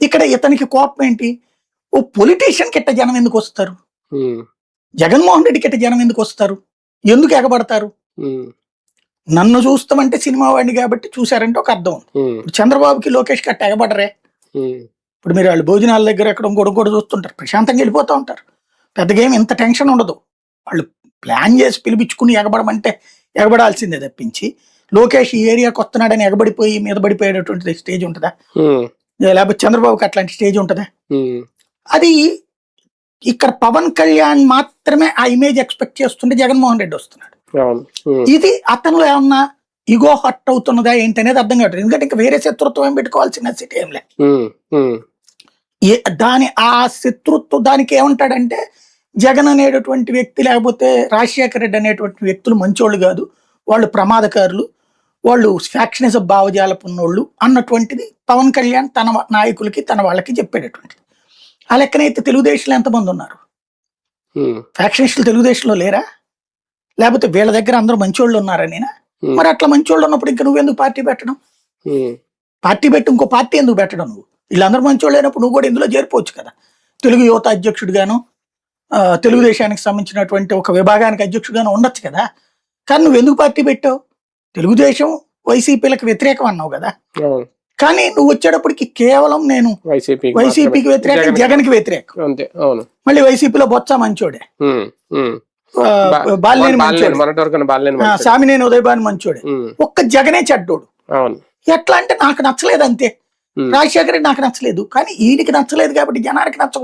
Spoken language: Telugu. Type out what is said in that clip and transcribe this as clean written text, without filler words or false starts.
ఇక్కడ ఇతనికి కోపం ఏంటి? ఓ పొలిటీషియన్ కిట్ట జనం ఎందుకు వస్తారు? జగన్మోహన్ రెడ్డి కిట్ట జనం ఎందుకు వస్తారు? ఎందుకు ఎగబడతారు? నన్ను చూస్తామంటే సినిమా వాడిని కాబట్టి చూసారంటే ఒక అర్థం ఉంది. ఇప్పుడు చంద్రబాబుకి లోకేష్ కట్ట ఎగబడరే. ఇప్పుడు మీరు వాళ్ళు భోజనాల దగ్గర ఎక్కడ ఇంకోటి చూస్తుంటారు, ప్రశాంతంగా వెళ్ళిపోతూ ఉంటారు. పెద్దగా ఏమి ఇంత టెన్షన్ ఉండదు. వాళ్ళు ప్లాన్ చేసి పిలిపించుకుని ఎగబడమంటే ఎగబడాల్సిందే తప్పించి, లోకేష్ ఈ ఏరియాకి వస్తున్నాడని ఎగబడిపోయి మీద పడిపోయేటటువంటి స్టేజ్ ఉంటుందా? లేకపోతే చంద్రబాబుకి అట్లాంటి స్టేజ్ ఉంటుందా? అది ఇక్కడ పవన్ కళ్యాణ్ మాత్రమే ఆ ఇమేజ్ ఎక్స్పెక్ట్ చేస్తుంటే జగన్మోహన్ రెడ్డి వస్తున్నాడు. ఇది అతను ఏమన్నా ఇగో హట్ అవుతున్నదా ఏంటనేది అర్థం కావట్లేదు. ఎందుకంటే ఇంకా వేరే శత్రుత్వం ఏం పెట్టుకోవాల్సిన స్థితి ఏం లే. ఆ శత్రుత్వం దానికి ఏమంటాడంటే, జగన్ అనేటటువంటి వ్యక్తి లేకపోతే రాజశేఖర రెడ్డి అనేటువంటి వ్యక్తులు మంచోళ్ళు కాదు, వాళ్ళు ప్రమాదకారులు, వాళ్ళు ఫ్యాక్షనిజం భావజాలపు ఉన్నోళ్ళు అన్నటువంటిది పవన్ కళ్యాణ్ తన నాయకులకి తన వాళ్ళకి చెప్పేటటువంటిది. ఆ లెక్కనైతే తెలుగుదేశంలో ఎంతమంది ఉన్నారు? ఫ్యాక్షనిస్టులు తెలుగుదేశంలో లేరా? లేకపోతే వీళ్ళ దగ్గర అందరూ మంచోళ్ళు ఉన్నారనేనా? మరి అట్లా మంచోళ్ళు ఉన్నప్పుడు ఇంకా నువ్వెందుకు పార్టీ పెట్టడం? పార్టీ పెట్టి ఇంకో పార్టీ ఎందుకు పెట్టడం? నువ్వు వీళ్ళందరూ మంచోళ్ళు అయినప్పుడు నువ్వు కూడా ఇందులో చేరిపోవచ్చు కదా. తెలుగు యువత అధ్యక్షుడిగాను, తెలుగుదేశానికి సంబంధించినటువంటి ఒక విభాగానికి అధ్యక్షుడిగాను ఉండొచ్చు కదా. కానీ నువ్వు ఎందుకు పార్టీ పెట్టావు? తెలుగుదేశం వైసీపీలకు వ్యతిరేకం అన్నావు కదా. కానీ నువ్వు వచ్చేటప్పటికి కేవలం నేను వైసీపీకి వ్యతిరేకం, జగన్ కి వ్యతిరేకం. మళ్ళీ వైసీపీలో బొత్స మంచోడే, బాలినేని మంచోడే, సామినేని ఉదయభాను మంచోడే, ఒక్క జగనే చెడ్డోడు. ఎట్లా అంటే నాకు నచ్చలేదు అంతే. రాజశేఖర్ నాకు నచ్చలేదు, కానీ ఈయనకి నచ్చలేదు కాబట్టి జనానికి నచ్చ